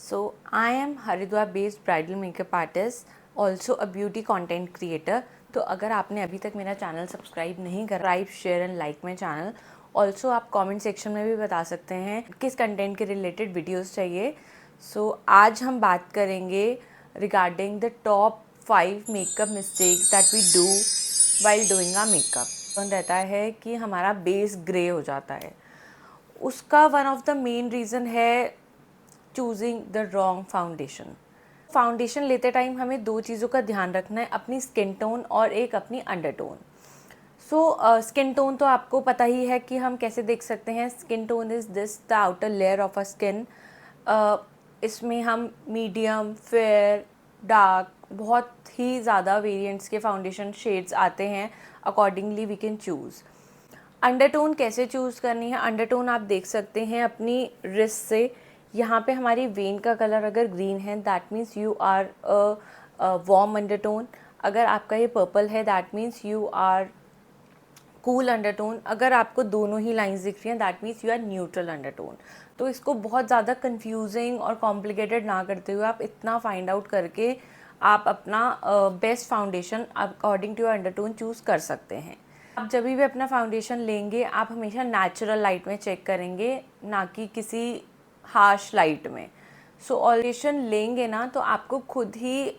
So I am Haridwar based bridal makeup artist, also a beauty content creator. तो अगर आपने अभी तक मेरा चैनल सब्सक्राइब नहीं करा, subscribe share and like my channel. Also आप कमेंट सेक्शन में भी बता सकते हैं किस कंटेंट के रिलेटेड वीडियोस चाहिए। सो आज हम बात करेंगे regarding the top 5 makeup mistakes that we do while doing a makeup. रहता है कि हमारा बेस ग्रे हो जाता है, उसका one of the main reason है choosing the wrong foundation. Foundation लेते टाइम हमें दो चीज़ों का ध्यान रखना है, अपनी स्किन टोन और एक अपनी अंडरटोन। स्किन टोन तो आपको पता ही है कि हम कैसे देख सकते हैं। Skin tone is this the outer layer of a skin. इसमें हम मीडियम, फेयर, डार्क, बहुत ही ज़्यादा वेरिएंट्स के फाउंडेशन शेड्स आते हैं। Accordingly we can choose. Undertone कैसे चूज़ करनी है? अंडरटोन आप देख सकते हैं अपनी रिस्ट से। यहाँ पे हमारी वेन का कलर अगर ग्रीन है that means you are warm undertone. अगर आपका ये पर्पल है that means you are cool undertone. अगर आपको दोनों ही लाइंस दिख रही हैं that means you are neutral undertone. तो इसको बहुत ज़्यादा कंफ्यूजिंग और कॉम्प्लिकेटेड ना करते हुए आप इतना फाइंड आउट करके आप अपना best foundation according to undertone choose कर सकते हैं। आप जब भी अपना फाउंडेशन लेंगे आप हमेशा नेचुरल लाइट में चेक करेंगे, ना कि किसी हार्श लाइट में। फाउंडेशन लेंगे ना तो आपको खुद ही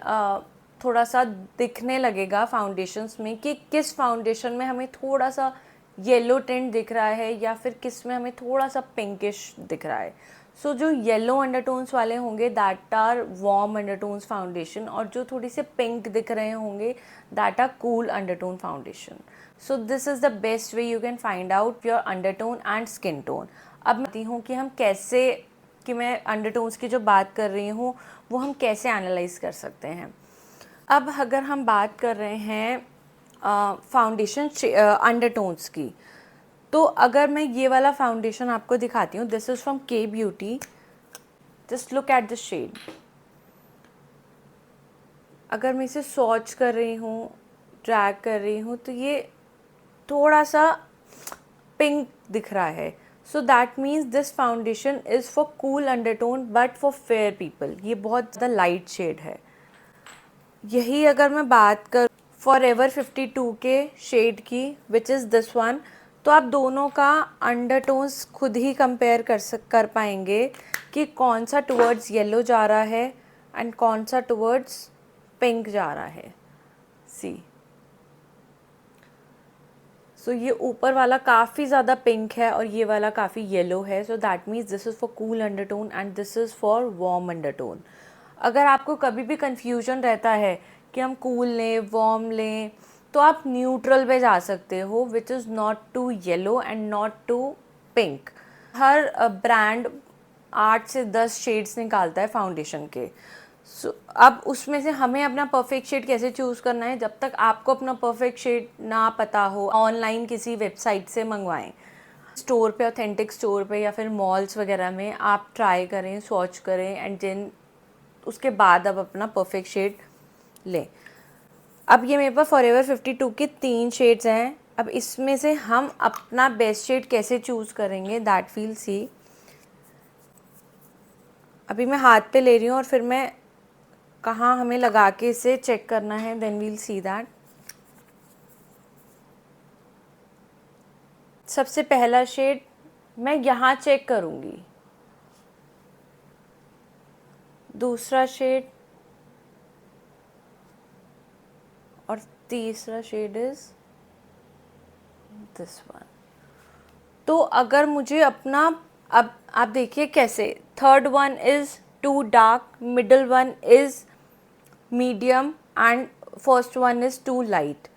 थोड़ा सा दिखने लगेगा फाउंडेशंस में कि किस फाउंडेशन में हमें थोड़ा सा येलो टिंट दिख रहा है या फिर किस में हमें थोड़ा सा पिंकिश दिख रहा है। जो येलो अंडरटोन्स वाले होंगे that are warm undertones foundation, और जो थोड़ी से पिंक दिख रहे होंगे that are cool undertone foundation. This is the best way you can find out your undertone and skin tone. अब बताती हूँ कि हम कैसे, कि मैं अंडरटोन्स की जो बात कर रही हूँ वो हम कैसे एनालाइज कर सकते हैं। अब अगर हम बात कर रहे हैं फाउंडेशन अंडरटोन्स की, तो अगर मैं ये वाला फाउंडेशन आपको दिखाती हूँ, this is from K beauty. Just look at the shade. अगर मैं इसे स्वॉच कर रही हूँ, ड्रैग कर रही हूँ, तो ये थोड़ा सा पिंक दिख रहा है। So that means this foundation is for cool undertone but for fair people. ये बहुत ज़्यादा लाइट शेड है। यही अगर मैं बात कर फॉरएवर 52 के शेड की, विच इज़ दिस वन, तो आप दोनों का अंडरटोन्स खुद ही कंपेयर कर पाएंगे कि कौन सा टुवर्ड्स येलो जा रहा है एंड कौन सा टुवर्ड्स पिंक जा रहा है। सी ये ऊपर वाला काफ़ी ज़्यादा पिंक है और ये वाला काफ़ी येलो है। That means this is for cool undertone and this is for warm undertone. अगर आपको कभी भी कन्फ्यूजन रहता है कि हम कूल लें, वार्म लें, तो आप न्यूट्रल पे जा सकते हो, which is not too yellow and not too pink. हर ब्रांड 8 से 10 शेड्स निकालता है फाउंडेशन के। अब उसमें से हमें अपना परफेक्ट शेड कैसे चूज़ करना है? जब तक आपको अपना परफेक्ट शेड ना पता हो, ऑनलाइन किसी वेबसाइट से मंगवाएं। स्टोर पे, ऑथेंटिक स्टोर पे या फिर मॉल्स वगैरह में आप ट्राई करें, स्वॉच करें एंड देन उसके बाद अब अपना परफेक्ट शेड लें। अब ये मेरे पास फॉरएवर 52 के 3 शेड्स हैं। अब इसमें से हम अपना बेस्ट शेड कैसे चूज़ करेंगे दैट वील सी। अभी मैं हाथ पे ले रही हूँ और फिर मैं कहाँ हमें लगा के इसे चेक करना है, देन वील सी दैट। सबसे पहला शेड मैं यहाँ चेक करूँगी, दूसरा शेड और तीसरा शेड इज़ दिस वन। तो अगर मुझे अपना, अब आप देखिए कैसे, third one is too dark, middle one is medium and first one is too light.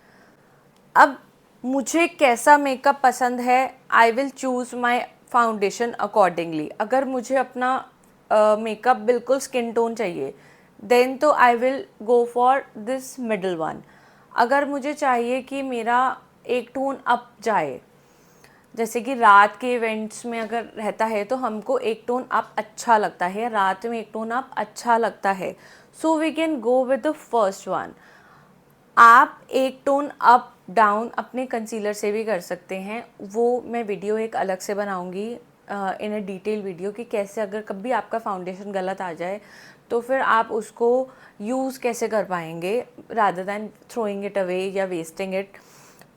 अब मुझे कैसा मेकअप पसंद है, I will choose my foundation accordingly. अगर मुझे अपना मेकअप बिल्कुल स्किन टोन चाहिए देन तो I will go for this middle one. अगर मुझे चाहिए कि मेरा एक टोन अप जाए, जैसे कि रात के इवेंट्स में अगर रहता है तो हमको एक टोन अप अच्छा लगता है, रात में एक टोन अप अच्छा लगता है, so we can go with the first one. आप एक टोन अप डाउन अपने कंसीलर से भी कर सकते हैं, वो मैं वीडियो एक अलग से बनाऊंगी। इन अ डिटेल वीडियो कि कैसे अगर कभी आपका फाउंडेशन गलत आ जाए तो फिर आप उसको यूज़ कैसे कर पाएंगे rather than throwing it away या वेस्टिंग इट,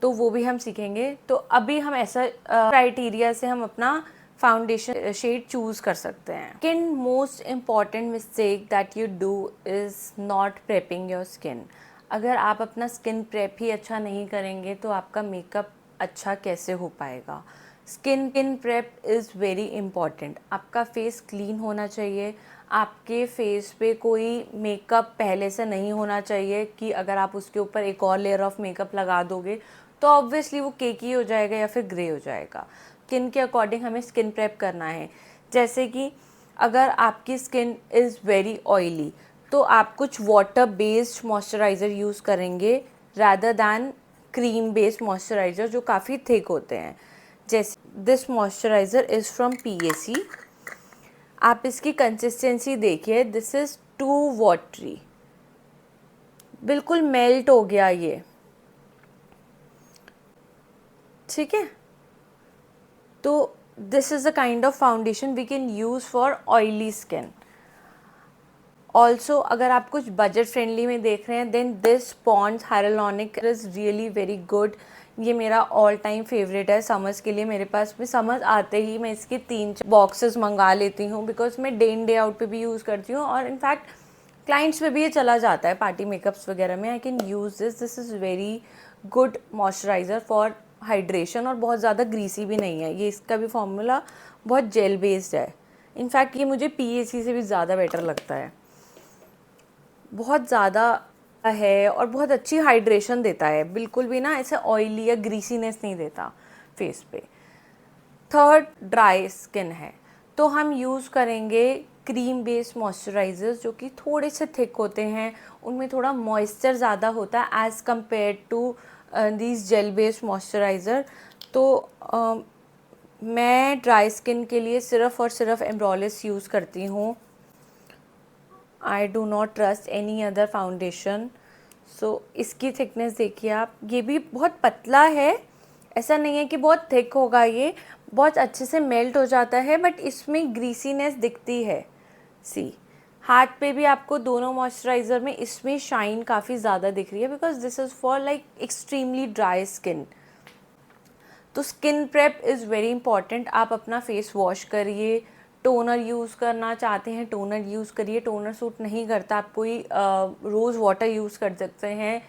तो वो भी हम सीखेंगे। तो अभी हम ऐसा क्राइटेरिया से हम अपना फाउंडेशन शेड चूज़ कर सकते हैं। Skin most important mistake that you do is not prepping your skin. अगर आप अपना स्किन प्रेप ही अच्छा नहीं करेंगे तो आपका मेकअप अच्छा कैसे हो पाएगा। Skin prep is very important. आपका फेस क्लीन होना चाहिए, आपके फेस पे कोई मेकअप पहले से नहीं होना चाहिए कि अगर आप उसके ऊपर एक और लेयर ऑफ मेकअप लगा दोगे तो ऑब्वियसली वो केकी हो जाएगा या फिर ग्रे हो जाएगा। स्किन के अकॉर्डिंग हमें स्किन प्रेप करना है। जैसे कि अगर आपकी स्किन इज़ वेरी ऑयली तो आप कुछ वाटर बेस्ड मॉइस्चराइज़र यूज़ करेंगे rather than cream based moisturiser जो काफ़ी थिक होते हैं। जैसे this moisturiser is from PAC। आप इसकी कंसिस्टेंसी देखिए, दिस इज़ टू वाटरी, बिल्कुल मेल्ट हो गया ये, ठीक है। तो this is a kind of foundation we can use for oily skin. Also अगर आप कुछ बजट फ्रेंडली में देख रहे हैं then this Pond's hyaluronic is really very good. ये मेरा ऑल टाइम फेवरेट है समर्स के लिए। मेरे पास भी समर्स आते ही मैं इसके 3 बॉक्सेस मंगा लेती हूँ बिकॉज मैं डे इन डे आउट पे भी यूज़ करती हूँ और इनफैक्ट क्लाइंट्स पे भी ये चला जाता है पार्टी मेकअप्स वगैरह में। I can use this is very good moisturiser for hydration और बहुत ज़्यादा ग्रीसी भी नहीं है। ये इसका भी फॉर्मूला बहुत जेल बेस्ड है। इनफैक्ट ये मुझे PAC से भी ज़्यादा बेटर लगता है, बहुत ज़्यादा है और बहुत अच्छी हाइड्रेशन देता है, बिल्कुल भी ना ऐसे ऑयली या ग्रीसीनेस नहीं देता फेस पे। थर्ड ड्राई स्किन है तो हम यूज़ करेंगे क्रीम बेस्ड मॉइस्चराइज़र्स जो कि थोड़े से थिक होते हैं, उनमें थोड़ा मॉइस्चर ज़्यादा होता है as compare to these gel based moisturiser. तो मैं ड्राई स्किन के लिए सिर्फ़ और सिर्फ एम्ब्रोलिस यूज़ करती हूँ। I do not trust any other foundation. So इसकी थिकनेस देखिए आप, ये भी बहुत पतला है, ऐसा नहीं है कि बहुत थिक होगा, ये बहुत अच्छे से मेल्ट हो जाता है बट इसमें ग्रीसीनेस दिखती है। सी हाथ पे भी आपको दोनों मॉइस्चराइज़र में इसमें शाइन काफ़ी ज़्यादा दिख रही है because this is for like extremely dry skin. तो skin prep is very important. आप अपना फेस वॉश करिए, टोनर यूज़ करना चाहते हैं टोनर यूज़ करिए, टोनर सूट नहीं करता आप कोई रोज़ वाटर यूज़ कर सकते हैं।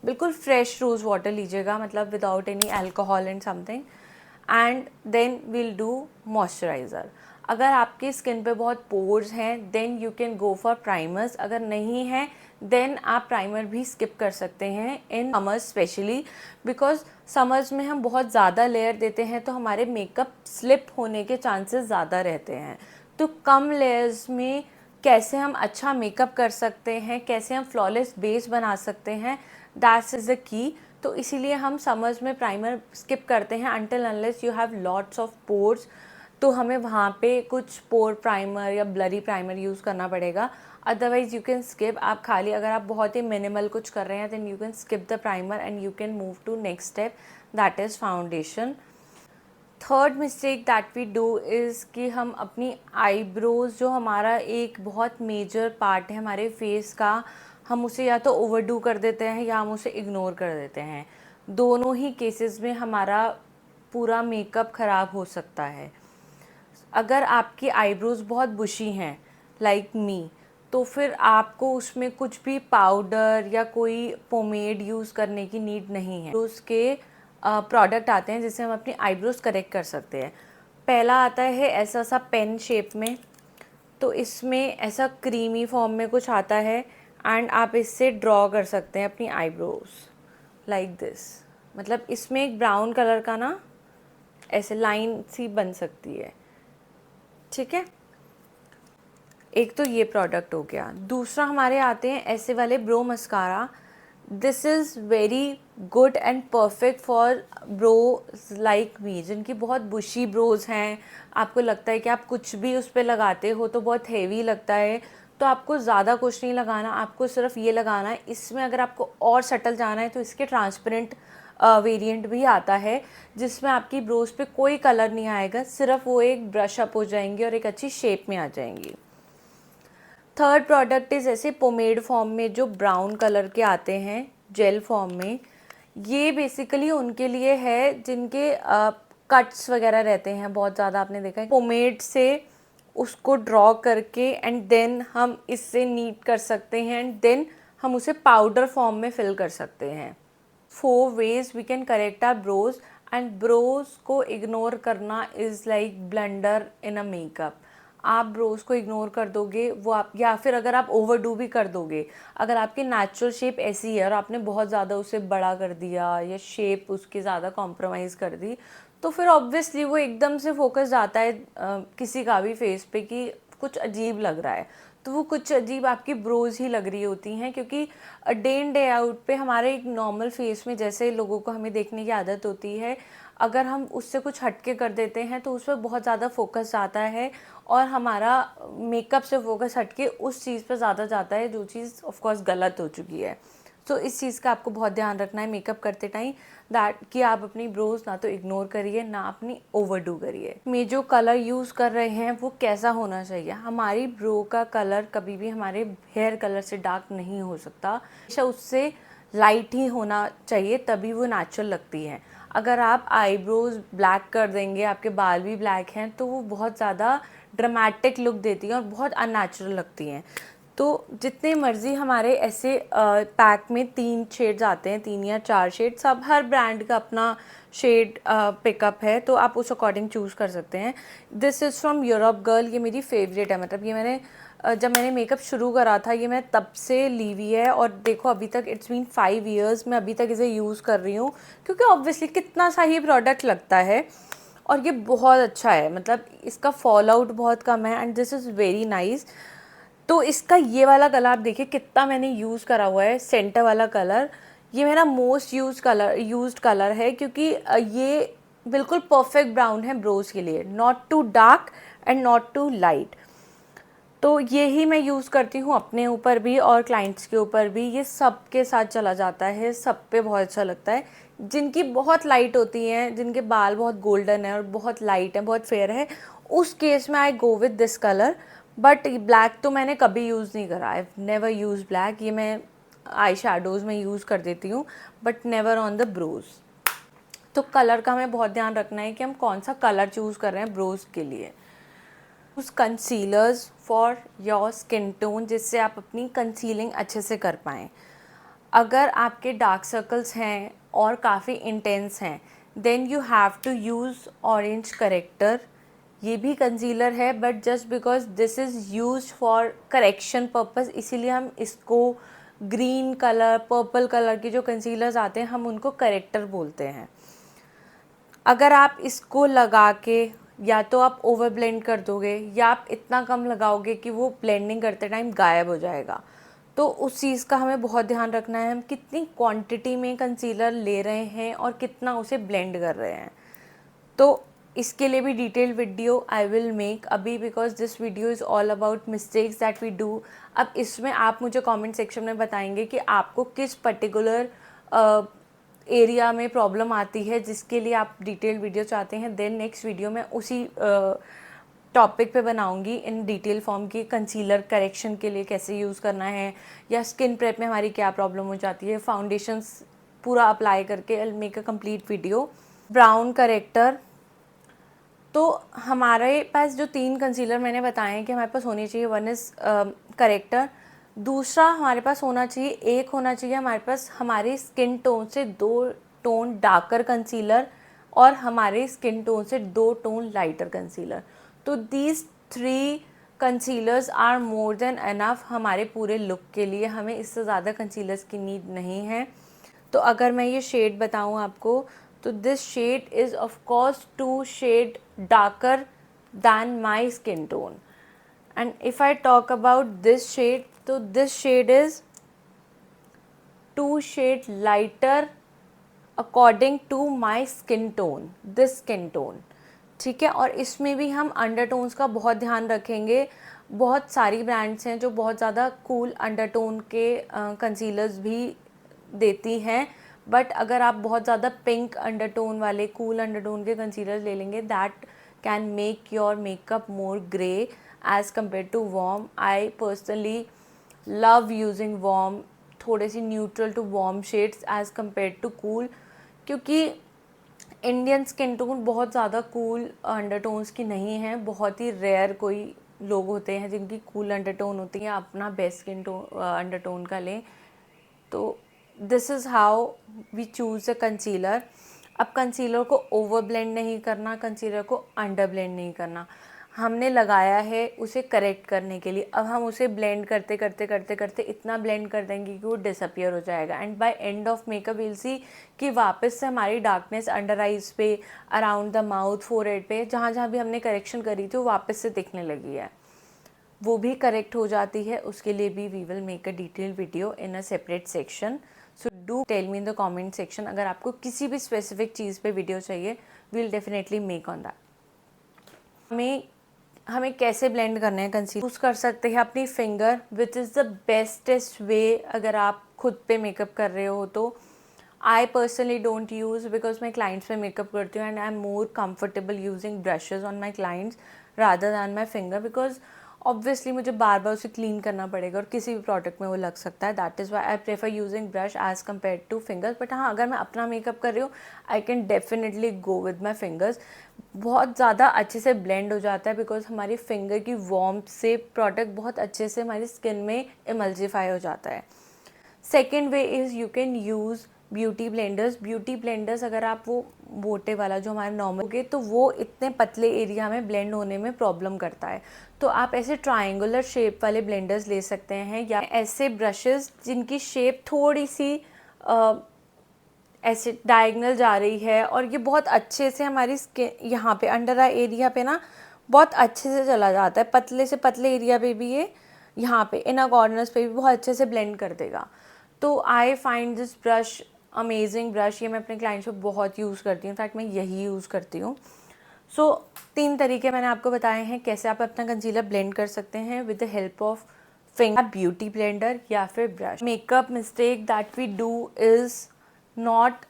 बिल्कुल फ्रेश रोज़ वाटर लीजिएगा, मतलब without any alcohol and something, and then will do moisturiser. अगर आपकी स्किन पे बहुत पोर्स हैं then you can go for primers, अगर नहीं है देन आप प्राइमर भी स्किप कर सकते हैं in summers specially because summers में हम बहुत ज़्यादा लेयर देते हैं तो हमारे मेकअप स्लिप होने के चांसेस ज़्यादा रहते हैं। तो कम लेयर्स में कैसे हम अच्छा मेकअप कर सकते हैं, कैसे हम फ्लॉलेस बेस बना सकते हैं, दैट्स इज़ द की। तो इसीलिए हम समर्स में प्राइमर स्किप करते हैं until unless you have lots of pores, तो हमें वहाँ पे कुछ पोर प्राइमर या ब्लरी प्राइमर यूज़ करना पड़ेगा। अदरवाइज़ यू कैन स्किप, आप खाली अगर आप बहुत ही मिनिमल कुछ कर रहे हैं then you can skip the primer and you can move to next step that is foundation. Third mistake that we do is कि हम अपनी आईब्रोज़, जो हमारा एक बहुत मेजर पार्ट है हमारे फेस का, हम उसे या तो ओवरडू कर देते हैं या हम उसे इग्नोर कर देते हैं। दोनों ही केसेस में हमारा पूरा मेकअप ख़राब हो सकता है। अगर आपकी आईब्रोज़ बहुत बुशी हैं लाइक मी, तो फिर आपको उसमें कुछ भी पाउडर या कोई पोमेड यूज़ करने की नीड नहीं है। तो उसके प्रोडक्ट आते हैं जिससे हम अपनी आईब्रोज़ करेक्ट कर सकते हैं। पहला आता है ऐसा सा पेन शेप में, तो इसमें ऐसा क्रीमी फॉर्म में कुछ आता है एंड आप इससे ड्रॉ कर सकते हैं अपनी आईब्रोज़ लाइक दिस। मतलब इसमें एक ब्राउन कलर का ना ऐसे लाइन सी बन सकती है, ठीक है। एक तो ये प्रोडक्ट हो गया। दूसरा हमारे आते हैं ऐसे वाले bro mascara. This is very good and perfect for bro like me, जिनकी बहुत बुशी ब्रोज हैं, आपको लगता है कि आप कुछ भी उस पर लगाते हो तो बहुत हेवी लगता है, तो आपको ज़्यादा कुछ नहीं लगाना, आपको सिर्फ ये लगाना है। इसमें अगर आपको और सटल जाना है तो इसके ट्रांसपेरेंट वेरिएंट भी आता है जिसमें आपकी ब्रोज पे कोई कलर नहीं आएगा, सिर्फ वो एक ब्रश अप हो जाएंगी और एक अच्छी शेप में आ जाएंगी। थर्ड प्रोडक्ट इज़ ऐसे पोमेड फॉर्म में जो ब्राउन कलर के आते हैं जेल फॉर्म में। ये बेसिकली उनके लिए है जिनके कट्स वगैरह रहते हैं बहुत ज़्यादा, आपने देखा है। पोमेड से उसको ड्रॉ करके एंड देन हम इससे नीट कर सकते हैं एंड देन हम उसे पाउडर फॉर्म में फिल कर सकते हैं। 4 ways we can correct our brows, and brows को इग्नोर करना is like blunder in a makeup. आप ब्रोज को इग्नोर कर दोगे वो आप, या फिर अगर आप ओवरडू भी कर दोगे, अगर आपकी नेचुरल शेप ऐसी है और आपने बहुत ज़्यादा उसे बड़ा कर दिया या शेप उसकी ज़्यादा कॉम्प्रोमाइज़ कर दी, तो फिर ऑब्वियसली वो एकदम से फोकस जाता है किसी का भी फेस पे कि कुछ अजीब लग रहा है, तो वो कुछ अजीब आपकी ब्रोज ही लग रही होती हैं। क्योंकि डे इन डे आउट पे हमारे एक नॉर्मल फेस में जैसे लोगों को हमें देखने की आदत होती है, अगर हम उससे कुछ हटके कर देते हैं तो उस पर बहुत ज़्यादा फोकस जाता है और हमारा मेकअप से फोकस हटके उस चीज़ पर ज़्यादा जाता है जो चीज़ ऑफ कोर्स गलत हो चुकी है। तो इस चीज़ का आपको बहुत ध्यान रखना है मेकअप करते टाइम, दैट कि आप अपनी ब्रोज ना तो इग्नोर करिए ना अपनी ओवरडू करिए। मैं जो कलर यूज़ कर रहे हैं वो कैसा होना चाहिए, हमारी ब्रो का कलर कभी भी हमारे हेयर कलर से डार्क नहीं हो सकता, हमेशा उससे लाइट ही होना चाहिए, तभी वो नेचुरल लगती है। अगर आप आईब्रोज ब्लैक कर देंगे, आपके बाल भी ब्लैक हैं, तो वो बहुत ज़्यादा ड्रामेटिक लुक देती हैं और बहुत अननेचुरल लगती हैं। तो जितने मर्ज़ी हमारे ऐसे पैक में 3 शेड्स आते हैं, 3 या 4 शेड, सब हर ब्रांड का अपना शेड पिकअप है, तो आप उस अकॉर्डिंग चूज़ कर सकते हैं। This is from Europe girl, ये मेरी फेवरेट है, मतलब ये मैंने जब मैंने मेकअप शुरू करा था ये मैं तब से ली हुई है और देखो अभी तक इट्स बीन 5 years मैं अभी तक इसे यूज़ कर रही हूँ, क्योंकि ऑब्वियसली कितना सा ही प्रोडक्ट लगता है और ये बहुत अच्छा है, मतलब इसका फॉल आउट बहुत कम है and this is very nice. तो इसका ये वाला कलर आप देखिए कितना मैंने यूज़ करा हुआ है, सेंटर वाला कलर, ये मेरा मोस्ट यूज्ड कलर है, क्योंकि ये बिल्कुल परफेक्ट ब्राउन है ब्रोज के लिए, not too dark and not too light. तो ये ही मैं यूज़ करती हूँ अपने ऊपर भी और क्लाइंट्स के ऊपर भी, ये सब के साथ चला जाता है, सब पे बहुत अच्छा लगता है। जिनकी बहुत लाइट होती हैं, जिनके बाल बहुत गोल्डन है और बहुत लाइट है, बहुत फेयर है, उस केस में I go with this colour. But black तो मैंने कभी यूज़ नहीं करा, आई नेवर यूज़ ब्लैक, ये मैं आई शेडोज़ में यूज़ कर देती हूँ but never on the brows. तो कलर का हमें बहुत ध्यान रखना है कि हम कौन सा कलर चूज़ कर रहे हैं ब्रोज के लिए। Use concealers for your skin tone, जिससे आप अपनी कंसीलिंग अच्छे से कर पाएँ। अगर आपके डार्क सर्कल्स हैं और काफ़ी इंटेंस हैं, then you have to use orange corrector. ये भी कंसीलर है but just because this is use for correction purpose, इसीलिए हम इसको ग्रीन कलर, पर्पल कलर के जो कंसीलर्स आते हैं हम उनको करेक्टर बोलते हैं। अगर आप इसको लगा के या तो आप ओवर ब्लेंड कर दोगे या आप इतना कम लगाओगे कि वो ब्लेंडिंग करते टाइम गायब हो जाएगा, तो उस चीज़ का हमें बहुत ध्यान रखना है, हम कितनी क्वांटिटी में कंसीलर ले रहे हैं और कितना उसे ब्लेंड कर रहे हैं। तो इसके लिए भी detail video I will make अभी, because this video is all about mistakes that we do. अब इसमें आप मुझे कमेंट सेक्शन में बताएंगे कि आपको किस पर्टिकुलर एरिया में प्रॉब्लम आती है जिसके लिए आप डिटेल वीडियो चाहते हैं, देन नेक्स्ट वीडियो में उसी टॉपिक पे बनाऊंगी इन डिटेल फॉर्म की, कंसीलर करेक्शन के लिए कैसे यूज़ करना है, या स्किन प्रेप में हमारी क्या प्रॉब्लम हो जाती है, फाउंडेशंस पूरा अप्लाई करके आई will make a complete video. Brown character, तो हमारे पास जो 3 कंसीलर मैंने बताए हैं कि हमारे पास होनी चाहिए, वन इज़ करेक्टर, दूसरा हमारे पास होना चाहिए, एक होना चाहिए हमारे पास हमारी स्किन टोन से 2 टोन डार्कर कंसीलर और हमारे स्किन टोन से 2 टोन लाइटर कंसीलर। तो these 3 concealers are more than enough हमारे पूरे लुक के लिए, हमें इससे ज़्यादा कंसीलर्स की नीड नहीं है। तो अगर मैं ये शेड बताऊँ आपको, तो this shade is of course 2 shade darker than my skin tone, and if I talk about this shade, so this shade is 2 shade lighter according to my skin tone, this skin tone, ठीक है। और इसमें भी हम undertones का बहुत ध्यान रखेंगे। बहुत सारी ब्रांड्स हैं जो बहुत ज़्यादा कूल अंडरटोन के कंसीलर्स भी देती हैं, बट अगर आप बहुत ज़्यादा पिंक अंडरटोन वाले कूल अंडरटोन के कंसीलर ले लेंगे, that can make your makeup more grey as compare to warm. I personally love using warm, थोड़े सी neutral to warm shades as compare to cool, क्योंकि इंडियन स्किन टोन बहुत ज़्यादा cool undertones की नहीं है. बहुत ही रेयर कोई लोग होते हैं जिनकी कूल अंडरटोन होती है. अपना बेस्ट स्किन टोन अंडरटोन का लें. तो this is how we choose a concealer. अब कंसीलर को ओवर ब्लेंड नहीं करना, कंसीलर को अंडर ब्लेंड नहीं करना. हमने लगाया है उसे करेक्ट करने के लिए. अब हम उसे ब्लेंड करते करते करते करते इतना ब्लेंड कर देंगे कि वो डिसअपियर हो जाएगा. And by end of makeup will see कि वापस से हमारी डार्कनेस अंडर आइज पे, अराउंड द माउथ, फोरहेड पे, जहाँ जहाँ भी हमने करेक्शन करी थी वो वापस से दिखने लगी है. वो भी करेक्ट हो जाती है. उसके लिए भी we will make a detail video in a separate section. So do tell me in the comment section. अगर आपको किसी भी स्पेसिफिक चीज़ पे वीडियो चाहिए, we will definitely make on that. हमें कैसे ब्लेंड करना है कंसीलर, यूज़ कर सकते हैं अपनी finger, which is the bestest way अगर आप खुद पे मेकअप कर रहे हो तो. I personally don't use, because मैं क्लाइंट्स पे मेकअप करती हूँ and I am more comfortable using brushes on my clients rather than my finger, because obviously मुझे बार बार उसे क्लीन करना पड़ेगा और किसी भी प्रोडक्ट में वो लग सकता है. That is why I prefer using brush as compare two fingers. But हाँ, अगर मैं अपना मेकअप कर रही हूँ, I can definitely go with my fingers. बहुत ज़्यादा अच्छे से ब्लेंड हो जाता है बिकॉज हमारी फिंगर की वार्मथ से प्रोडक्ट बहुत अच्छे से हमारी स्किन में इमल्सिफाई हो जाता है. Second way is you can use beauty blenders. Beauty blenders अगर आप वो मोटे वाला जो हमारे नॉर्मल होगे, तो वो इतने पतले एरिया में ब्लेंड होने में प्रॉब्लम करता है. तो आप ऐसे ट्रायंगुलर शेप वाले ब्लेंडर्स ले सकते हैं, या ऐसे ब्रशेस जिनकी शेप थोड़ी सी ऐसे डायगनल जा रही है और ये बहुत अच्छे से हमारी स्किन यहाँ पे अंडर आई एरिया पे ना बहुत अच्छे से चला जाता है. पतले से पतले एरिया पे भी ये यहाँ पे इनर कॉर्नर्स पे भी बहुत अच्छे से ब्लेंड कर देगा. तो I find this brush amazing brush. ये मैं अपने क्लाइंट्स पे बहुत यूज़ करती हूँ. इनफैक्ट मैं यही यूज़ करती हूँ. सो 3 तरीके मैंने आपको बताए हैं कैसे आप अपना कंसीलर ब्लेंड कर सकते हैं with the help of finger, beauty blender या फिर brush. Makeup mistake that we do is not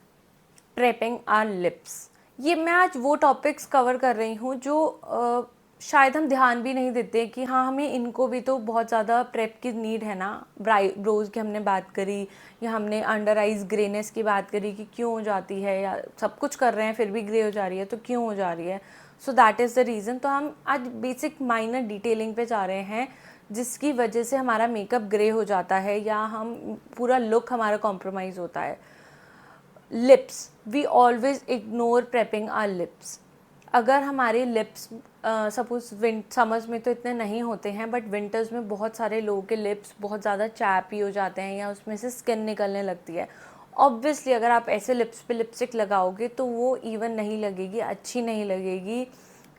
prepping our lips. ये मैं आज वो टॉपिक्स कवर कर रही हूँ जो शायद हम ध्यान भी नहीं देते कि हाँ, हमें इनको भी तो बहुत ज़्यादा प्रेप की नीड है ना. ब्रोज की हमने बात करी, या हमने अंडर आइज ग्रेनेस की बात करी कि क्यों हो जाती है, या सब कुछ कर रहे हैं फिर भी ग्रे हो जा रही है, तो क्यों हो जा रही है. So that is the reason. तो हम आज बेसिक माइनर डिटेलिंग पे जा रहे हैं जिसकी वजह से हमारा मेकअप ग्रे हो जाता है या हम पूरा लुक हमारा कॉम्प्रोमाइज़ होता है. Lips, we always ignore prepping our lips. अगर हमारे लिप्स सपोज समर्स में तो इतने नहीं होते हैं, बट विंटर्स में बहुत सारे लोगों के लिप्स बहुत ज़्यादा चैपी हो जाते हैं या उसमें से स्किन निकलने लगती है. ऑब्वियसली अगर आप ऐसे लिप्स पे लिपस्टिक लगाओगे तो वो इवन नहीं लगेगी, अच्छी नहीं लगेगी,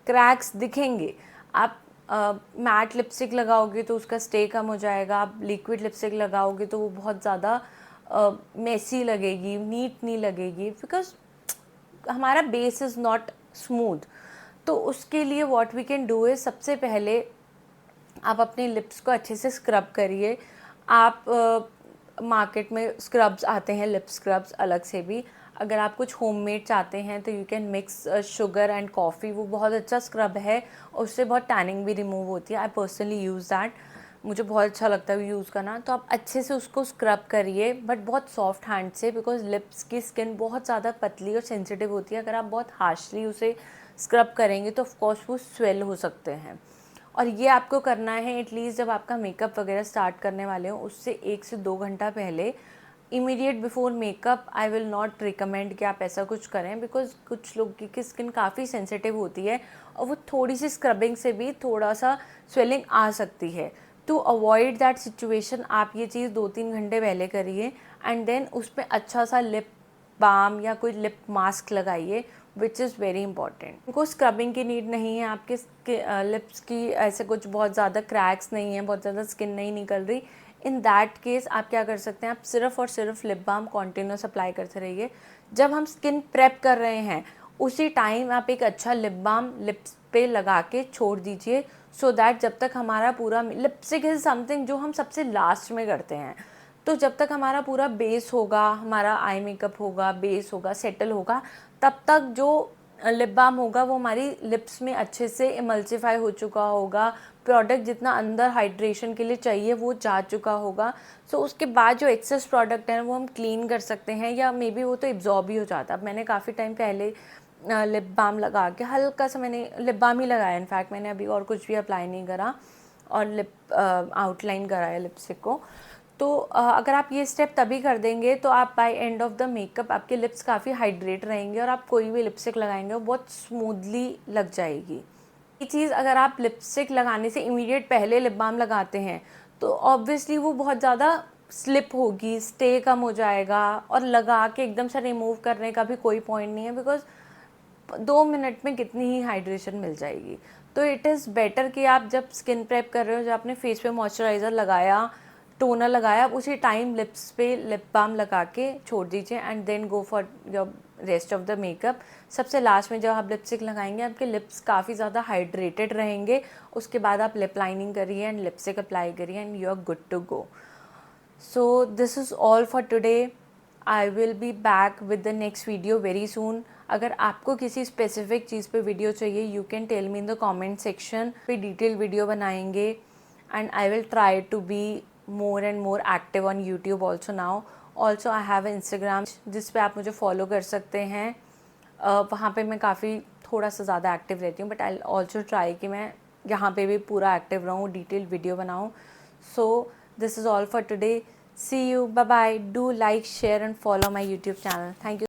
क्रैक्स दिखेंगे. आप मैट लिपस्टिक लगाओगे तो उसका स्टे कम हो जाएगा. आप लिक्विड लिपस्टिक लगाओगे तो वो बहुत ज़्यादा मेसी लगेगी, नीट नहीं लगेगी, बिकॉज हमारा बेस इज़ नॉट स्मूथ. तो उसके लिए what we can do is, सबसे पहले आप अपने लिप्स को अच्छे से स्क्रब करिए. आप मार्केट में स्क्रब्स आते हैं, लिप स्क्रब्स अलग से भी. अगर आप कुछ होममेड चाहते हैं तो you can mix sugar and coffee. वो बहुत अच्छा स्क्रब है और उससे बहुत टैनिंग भी रिमूव होती है. आई पर्सनली यूज़ दैट, मुझे बहुत अच्छा लगता है यूज़ करना. तो आप अच्छे से उसको स्क्रब करिए, बट बहुत सॉफ्ट हैंड से, बिकॉज लिप्स की स्किन बहुत ज़्यादा पतली और सेंसिटिव होती है. अगर आप बहुत हार्शली उसे स्क्रब करेंगे तो ऑफकोर्स वो स्वेल हो सकते हैं. और ये आपको करना है एटलीस्ट जब आपका मेकअप वगैरह स्टार्ट करने वाले हो उससे 1 से 2 घंटा पहले. Immediate before makeup I will not recommend कि आप ऐसा कुछ करें, बिकॉज कुछ लोग की स्किन काफ़ी सेंसिटिव होती है और वो थोड़ी सी स्क्रबिंग से भी थोड़ा सा स्वेलिंग आ सकती है. टू अवॉइड दैट सिचुएशन आप ये चीज़ 2-3 घंटे पहले करिए एंड देन उस पर अच्छा सा लिप बाम या कोई लिप मास्क लगाइए, विच इज़ वेरी इंपॉर्टेंट. उनको स्क्रबिंग की नीड नहीं है. आपके लिप्स की ऐसे कुछ बहुत ज़्यादा क्रैक्स नहीं हैं, बहुत ज़्यादा स्किन नहीं निकल रही. इन दैट केस आप क्या कर सकते हैं, आप सिर्फ और सिर्फ लिप बाम कॉन्टिन्यूस अप्लाई करते रहिए. जब हम स्किन प्रेप कर रहे हैं उसी टाइम आप एक अच्छा लिप बाम लिप्स पे लगा के छोड़ दीजिए, सो दैट जब तक हमारा पूरा लिपस्टिक इज़ समथिंग जो हम सबसे लास्ट में करते हैं. तो जब तक हमारा पूरा बेस होगा, हमारा आई मेकअप होगा, बेस होगा, सेटल होगा, तब तक जो लिप बाम होगा वो हमारी लिप्स में अच्छे से इमल्सिफाई हो चुका होगा, प्रोडक्ट जितना अंदर हाइड्रेशन के लिए चाहिए वो जा चुका होगा। सो उसके बाद जो एक्सेस प्रोडक्ट है वो हम क्लीन कर सकते हैं, या मे बी वो तो एब्जॉर्ब ही हो जाता है। अब मैंने काफ़ी टाइम पहले लिप बाम लगा के हल्का सा मैंने लिप बाम ही लगाया, इनफैक्ट मैंने अभी और कुछ भी अप्लाई नहीं करा, और लिप आउटलाइन कराया लिपस्टिक को। तो अगर आप ये स्टेप तभी कर देंगे तो आप by end of the makeup आपके लिप्स काफ़ी हाइड्रेट रहेंगे, और आप कोई भी लिपस्टिक लगाएंगे वो बहुत स्मूथली लग जाएगी। ये चीज़ अगर आप लिपस्टिक लगाने से इमीडिएट पहले लिप बाम लगाते हैं तो ऑब्वियसली वो बहुत ज़्यादा स्लिप होगी, स्टे कम हो जाएगा, और लगा के एकदम से रिमूव करने का भी कोई पॉइंट नहीं है, बिकॉज 2 मिनट में कितनी ही हाइड्रेशन मिल जाएगी। तो इट इज़ बेटर कि आप जब स्किन प्रेप कर रहे हो, जब आपने फेस पे मॉइस्चराइज़र लगाया, टोनर लगाया, उसी टाइम लिप्स पे लिप बाम लगा के छोड़ दीजिए, and then go for your rest of the makeup. सबसे लास्ट में जब आप लिपस्टिक लगाएंगे आपके लिप्स काफ़ी ज़्यादा हाइड्रेटेड रहेंगे, उसके बाद आप लिप लाइनिंग करिए एंड लिपस्टिक अप्लाई करिए and you are good to go. So this is all for today. I will be back with the next video very soon. अगर आपको किसी स्पेसिफिक चीज़ पे वीडियो चाहिए, you can tell me in the comment section. पे detail video बनाएंगे, and I will try to be more and more active on YouTube also now. Also I have Instagram जिस पे आप मुझे फॉलो कर सकते हैं। वहाँ पे मैं काफ़ी थोड़ा सा ज़्यादा एक्टिव रहती हूँ, बट आई ऑल्सो ट्राई कि मैं यहाँ पे भी पूरा एक्टिव रहूँ, डिटेल वीडियो बनाऊँ। सो this is all for today. See you. Bye bye. Do like, share and follow my YouTube channel. Thank you.